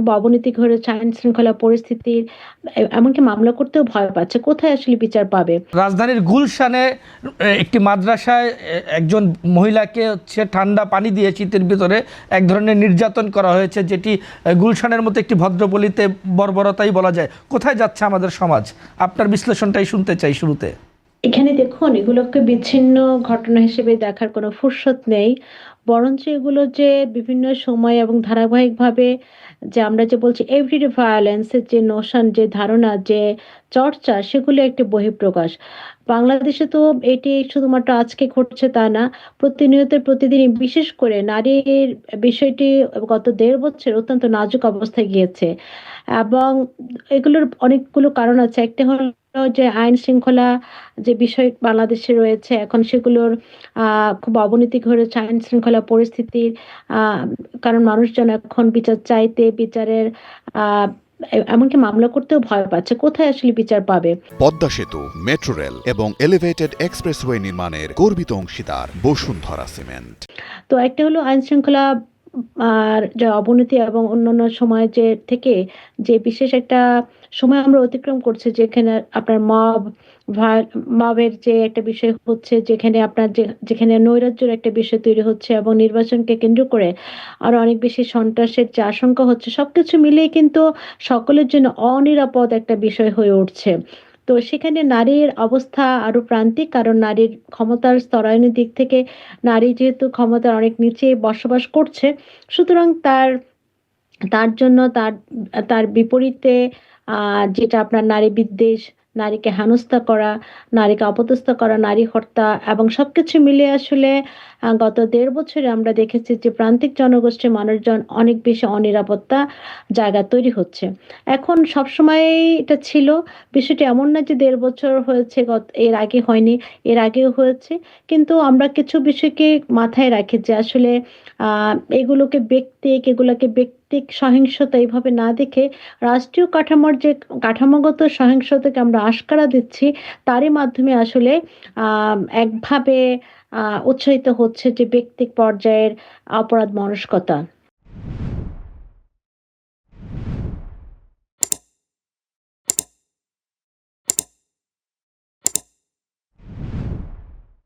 খুব অবনতি ঘটেছে, আইন শৃঙ্খলা পরিস্থিতির, এমনকি মামলা করতেও ভয় পাচ্ছে। কোথায় আসলে বিচার পাবে? রাজধানীর গুলশানে একটি মাদ্রাসায় একজন মহিলাকে হচ্ছে ঠান্ডা পানি দিয়ে শীতের ভিতরে এক ধরনের নির্যাতন করা হয়েছে, যেটি গুলশানের মতো একটি ভদ্রপল্লীতে বর্বরতাই বলা যায়। কোথায় যাচ্ছে আমাদের সমাজ? আপনার বিশ্লেষণটাই শুনতে চাই শুরুতে। এখানে দেখুন, এগুলোকে বিচ্ছিন্ন ঘটনা হিসেবে দেখার কোনো ফুরসত নেই, বরঞ্চ এগুলো যে বিভিন্ন সময় এবং ধারাবাহিকভাবে যে আমরা যে বলছি এভরিডে ভায়োলেন্সের যে নোশন, যে ধারণা, যে চর্চা, সেগুলো একটি বহিঃপ্রকাশ। বাংলাদেশে তো এটি শুধুমাত্র আজকে ঘটছে তা না, প্রতিনিয়ত প্রতিদিনই, বিশেষ করে নারীর বিষয়টি গত ১.৫ বছর অত্যন্ত নাজুক অবস্থায় গিয়েছে। এবং এগুলোর অনেকগুলো কারণ আছে। একটা হলো যে আইন শৃঙ্খলা যে বিষয় বাংলাদেশে রয়েছে এখন, সেগুলোর খুব অবনতি ঘটেছে আইন শৃঙ্খলা পরিস্থিতির। আহ, কারণ মানুষজন এখন বিচার চাইতে, বিচারের আহ, এমনকি মামলা করতেও ভয় পাচ্ছে। কোথায় আসলে বিচার পাবে? পদ্মা সেতু, মেট্রো রেল এবং এলিভেটেড এক্সপ্রেসওয়ে নির্মাণের গর্বিত অংশীদার বসুন্ধরা সিমেন্ট। তো একটা হলো আইন শৃঙ্খলা আর যে অবনতি, এবং অন্যান্য সময় যে থেকে যে বিশেষ একটা সময় আমরা অতিক্রম করছি, যেখানে আপনার মবের যে একটা বিষয় হচ্ছে, যেখানে আপনার যেখানে নৈরাজ্যের একটা বিষয় তৈরি হচ্ছে, এবং নির্বাচনকে কেন্দ্র করে আরো অনেক বেশি সন্ত্রাসের যে আশঙ্কা হচ্ছে, সবকিছু মিলিয়ে কিন্তু সকলের জন্য অনিরাপদ একটা বিষয় হয়ে উঠছে। তো সেখানে নারীর অবস্থা আরো প্রান্তিক, কারণ নারীর ক্ষমতার স্তরায়নের দিক থেকে নারী যেহেতু ক্ষমতার অনেক নিচে বসবাস করছে, সুতরাং তার তার জন্য তার তার বিপরীতে যেটা আপনার নারী বিদ্বেষ, নারীকে হেনস্থা করা, নারীকে অপদস্থ করা, নারী হত্যা, এবং সবকিছু মিলে আসলে গত ১.৫ বছরে আমরা দেখেছি যে প্রান্তিক জনগোষ্ঠীর মানুষজন অনেক বেশি অনিরাপত্তা জায়গা তৈরি হচ্ছে। এখন সবসময় এটা ছিল, বিষয়টি এমন না যে ১.৫ বছর হয়েছে, এর আগে হয়নি, এর আগেও হয়েছে। কিন্তু আমরা কিছু বিষয়কে মাথায় রাখি যে আসলে এগুলোকে ব্যক্তিক সহিংসতা এইভাবে না দেখে, রাষ্ট্রীয় কাঠামোর যে কাঠামোগত সহিংসতাকে আমরা আশকারা দিচ্ছি, তারই মাধ্যমে আসলে একভাবে উৎসাহিত হচ্ছে যে ব্যক্তিক পর্যায়ের অপরাধ মনস্কতা।